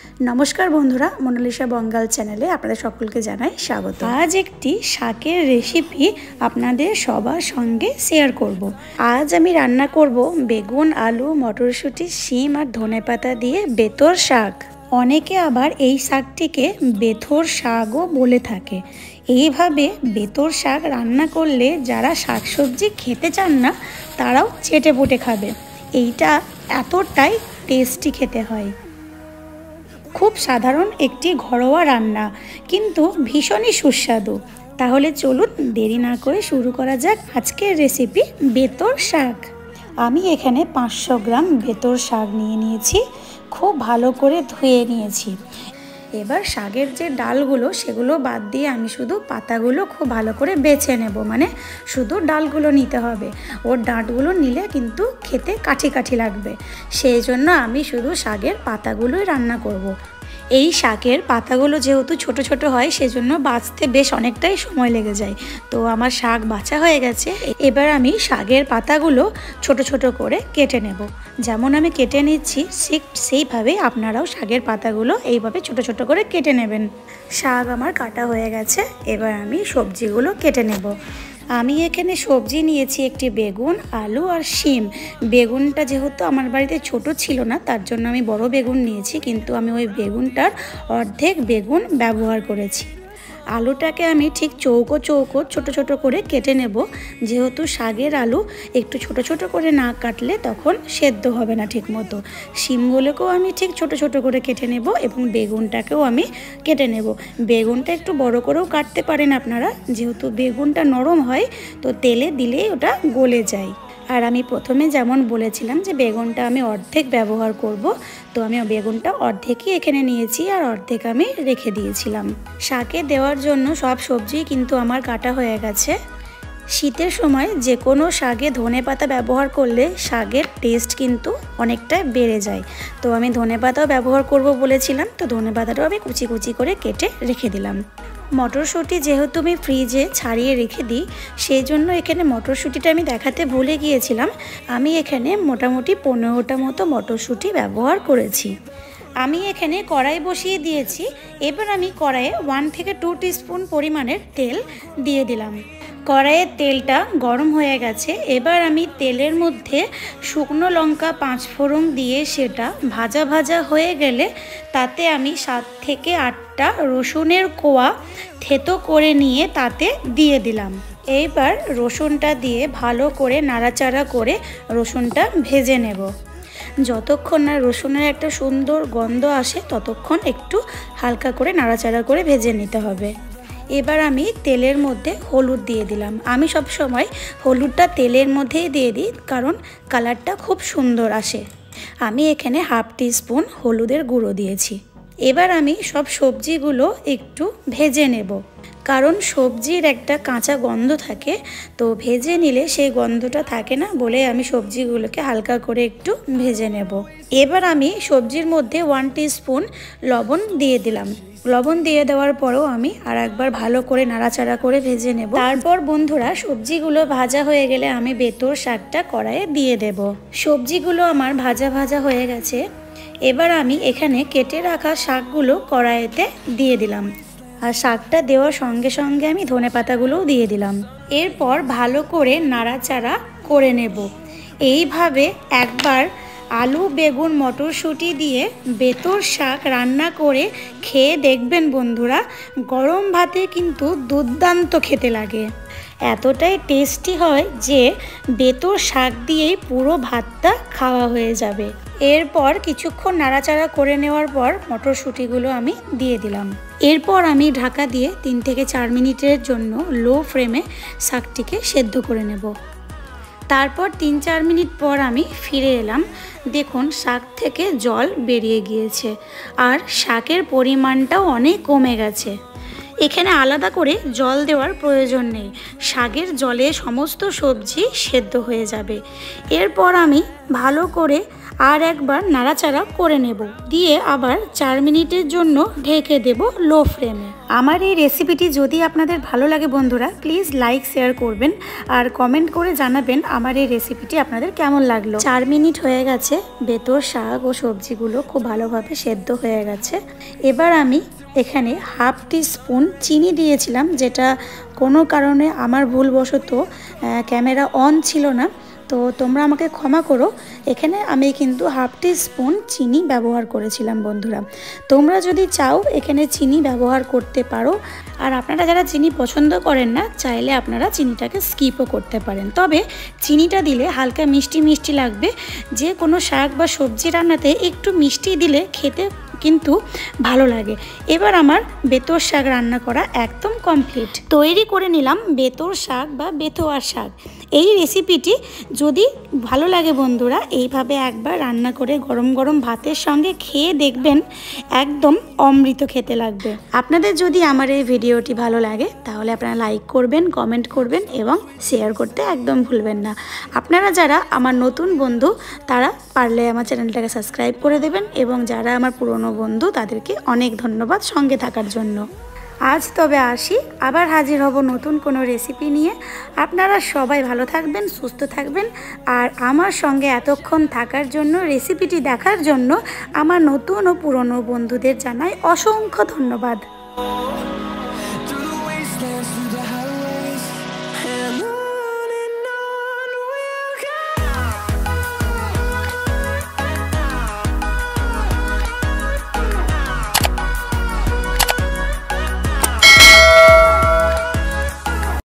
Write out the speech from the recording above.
नमस्कार बंधुरा मोनालिसा बंगाल चैनेले आपनादेर सकलके जानाई स्वागत। आज एकटी शाकेर रेसिपि आपनादेर सबार संगे शेयर करब। आज आमी रान्ना करब बेगुन आलू मटरशुटी शिम और धनेपाता दिए बेथर शाक। अनेके आबार एई शाकटिके बेथर शाकও बोले थाके। এইভাবে বেথর শাক রান্না করলে যারা শাকসবজি খেতে চান না তারাও চেটে পুটে খাবে। এইটা এতটাই টেস্টি খেতে হয়। খুব সাধারণ একটি ঘরোয়া রান্না কিন্তু ভীষণই সুস্বাদু। তাহলে চলুন দেরি না করে শুরু করা যাক আজকের রেসিপি বেথর শাক। আমি এখানে 500 গ্রাম বেথর শাক নিয়ে নিয়েছি। খুব ভালো করে ধুয়ে নিয়েছি। এবার শাকের যে ডালগুলো সেগুলো বাদ দিয়ে আমি শুধু পাতাগুলো খুব ভালো করে বেছে নেব, মানে শুধু ডালগুলো নিতে হবে। ওর ডাঁটগুলো নিলে কিন্তু খেতে কাঠি কাঠি লাগবে, সেই জন্য আমি শুধু শাকের পাতাগুলোই রান্না করব। এই শাকের পাতাগুলো যেহেতু ছোট ছোট হয় সেজন্য বাছতে বেশ অনেকটাই সময় লেগে যায়। তো আমার শাক বাছা হয়ে গেছে। এবার আমি শাকের পাতাগুলো ছোট ছোট করে কেটে নেব। যেমন আমি কেটে নিচ্ছি ঠিক সেইভাবে আপনারাও শাকের পাতাগুলো এইভাবে ছোট ছোট করে কেটে নেবেন। শাক আমার কাটা হয়ে গেছে। এবার আমি সবজিগুলো কেটে নেব। আমি এখানে সবজি নিয়েছি একটি বেগুন, আলু আর শিম। বেগুনটা যেহেতু আমার বাড়িতে ছোট ছিল না তার জন্য আমি বড় বেগুন নিয়েছি, কিন্তু আমি ওই বেগুনটার অর্ধেক বেগুন ব্যবহার করেছি। আলুটাকে আমি ঠিক চৌকো চৌকো ছোট ছোট করে কেটে নেব, যেহেতু শাকের আলু একটু ছোট ছোট করে না কাটলে তখন সেদ্ধ হবে না ঠিক মতো। শিমগুলোকেও আমি ঠিক ছোট ছোট করে কেটে নেব এবং বেগুনটাকেও আমি কেটে নেব। বেগুনটা একটু বড় করেও কাটতে পারেন আপনারা, যেহেতু বেগুনটা নরম হয় তো তেলে দিলেই ওটা গলে যায়। আর আমি প্রথমে যেমন বলেছিলাম যে বেগুনটা আমি অর্ধেক ব্যবহার করব, তো আমি বেগুনটা অর্ধেকই এখানে নিয়েছি আর অর্ধেক আমি রেখে দিয়েছিলাম। শাকে দেওয়ার জন্য সব সবজি কিন্তু আমার কাটা হয়ে গেছে। শীতের সময় যে কোনো শাকে ধনেপাতা ব্যবহার করলে শাকের টেস্ট কিন্তু অনেকটাই বেড়ে যায়। তো আমি ধনেপাতাও ব্যবহার করব বলেছিলাম, তো ধনেপাতাটাও আমি কুচি কুচি করে কেটে রেখে দিলাম। মটরশুঁটি যেহেতু আমি ফ্রিজে ছাড়িয়ে রেখে দিই সেই জন্য এখানে মটরশুঁটিটা আমি দেখাতে ভুলে গিয়েছিলাম। আমি এখানে মোটামুটি 15টা মতো মটরশুঁটি ব্যবহার করেছি। আমি এখানে কড়াই বসিয়ে দিয়েছি। এবার আমি কড়াইয়ে 1 থেকে 2 টিস্পুন পরিমাণের তেল দিয়ে দিলাম। কড়াইয়ের তেলটা গরম হয়ে গেছে। এবার আমি তেলের মধ্যে শুকনো লঙ্কা 5 ফোড়ন দিয়ে সেটা ভাজা ভাজা হয়ে গেলে তাতে আমি 7 থেকে 8টা রসুনের কোয়া থেতো করে নিয়ে তাতে দিয়ে দিলাম। এইবার রসুনটা দিয়ে ভালো করে নাড়াচাড়া করে রসুনটা ভেজে নেব। যতক্ষণ না রসুনের একটা সুন্দর গন্ধ আসে ততক্ষণ একটু হালকা করে নাড়াচাড়া করে ভেজে নিতে হবে। এবার আমি তেলের মধ্যে হলুদ দিয়ে দিলাম। আমি সব সময় হলুদটা তেলের মধ্যেই দিয়ে দিই কারণ কালারটা খুব সুন্দর আসে। আমি এখানে 1/2 টিস্পুন হলুদের গুঁড়ো দিয়েছি। এবার আমি সব সবজিগুলো একটু ভেজে নেব, কারণ সবজির একটা কাঁচা গন্ধ থাকে, তো ভেজে নিলে সেই গন্ধটা থাকে না বলে আমি সবজিগুলোকে হালকা করে একটু ভেজে নেব। এবার আমি সবজির মধ্যে 1 টিস্পুন লবণ দিয়ে দিলাম। লবণ দিয়ে দেওয়ার পরেও আমি আর একবার ভালো করে নাড়াচাড়া করে ভেজে নেব। তারপর বন্ধুরা সবজিগুলো ভাজা হয়ে গেলে আমি বেথর শাকটা কড়াইয়ে দিয়ে দেব। সবজিগুলো আমার ভাজা ভাজা হয়ে গেছে। এবার আমি এখানে কেটে রাখা শাকগুলো কড়াইতে দিয়ে দিলাম আর শাকটা দেওয়ার সঙ্গে সঙ্গে আমি ধনেপাতাগুলোও দিয়ে দিলাম। এরপর ভালো করে নাড়াচাড়া করে নেব। এইভাবে একবার আলু বেগুন মটরশুঁটি দিয়ে বেথর শাক রান্না করে খেয়ে দেখবেন বন্ধুরা, গরম ভাতে কিন্তু দুর্দান্ত খেতে লাগে। এতটাই টেস্টি হয় যে বেথর শাক দিয়েই পুরো ভাতটা খাওয়া হয়ে যাবে। এরপর কিছুক্ষণ নাড়াচাড়া করে নেওয়ার পর মটরশুঁটিগুলো আমি দিয়ে দিলাম। এরপর আমি ঢাকা দিয়ে 3 থেকে 4 মিনিটের জন্য লো ফ্লেমে শাকটিকে সেদ্ধ করে নেব। তারপর 3-4 মিনিট পর আমি ফিরে এলাম। দেখুন শাক থেকে জল বেরিয়ে গিয়েছে আর শাকের পরিমাণটাও অনেক কমে গেছে। এখানে আলাদা করে জল দেওয়ার প্রয়োজন নেই, শাকের জলে সমস্ত সবজি সেদ্ধ হয়ে যাবে। এরপর আমি ভালো করে আর একবার নাড়াচাড়া করে নেব, দিয়ে আবার 4 মিনিটের জন্য ঢেকে দেব লো ফ্লেমে। আমার এই রেসিপিটি যদি আপনাদের ভালো লাগে বন্ধুরা, প্লিজ লাইক শেয়ার করবেন আর কমেন্ট করে জানাবেন আমার এই রেসিপিটি আপনাদের কেমন লাগলো। 4 মিনিট হয়ে গেছে, বেতর শাক ও সবজিগুলো খুব ভালোভাবে সেদ্ধ হয়ে গেছে। এবার আমি এখানে হাফ টিস্পুন চিনি দিয়েছিলাম, যেটা কোনো কারণে আমার ভুলবশত ক্যামেরা অন ছিল না, তো তোমরা আমাকে ক্ষমা করো। এখানে আমি কিন্তু হাফ টিস্পুন চিনি ব্যবহার করেছিলাম বন্ধুরা। তোমরা যদি চাও এখানে চিনি ব্যবহার করতে পারো, আর আপনারা যারা চিনি পছন্দ করেন না চাইলে আপনারা চিনিটাকে স্কিপও করতে পারেন। তবে চিনিটা দিলে হালকা মিষ্টি মিষ্টি লাগবে, যে কোনো শাক বা সবজি রান্নাতে একটু মিষ্টি দিলে খেতে কিন্তু ভালো লাগে। এবার আমার বেতর শাক রান্না করা একদম কমপ্লিট। তৈরি করে নিলাম বেতর শাক বা বেথোয়ার শাক। এই রেসিপিটি যদি ভালো লাগে বন্ধুরা, এইভাবে একবার রান্না করে গরম গরম ভাতের সঙ্গে খেয়ে দেখবেন, একদম অমৃত খেতে লাগবে। আপনাদের যদি আমার এই ভিডিওটি ভালো লাগে তাহলে আপনারা লাইক করবেন, কমেন্ট করবেন এবং শেয়ার করতে একদম ভুলবেন না। আপনারা যারা আমার নতুন বন্ধু তারা পারলে আমার চ্যানেলটাকে সাবস্ক্রাইব করে দেবেন, এবং যারা আমার পুরনো বন্ধু তাদেরকে অনেক ধন্যবাদ সঙ্গে থাকার জন্য। আজ তবে আসি, আবার হাজির হব নতুন কোনো রেসিপি নিয়ে। আপনারা সবাই ভালো থাকবেন, সুস্থ থাকবেন, আর আমার সঙ্গে এতক্ষণ থাকার জন্য, রেসিপিটি দেখার জন্য আমার নতুন ও পুরনো বন্ধুদের জানাই অসংখ্য ধন্যবাদ।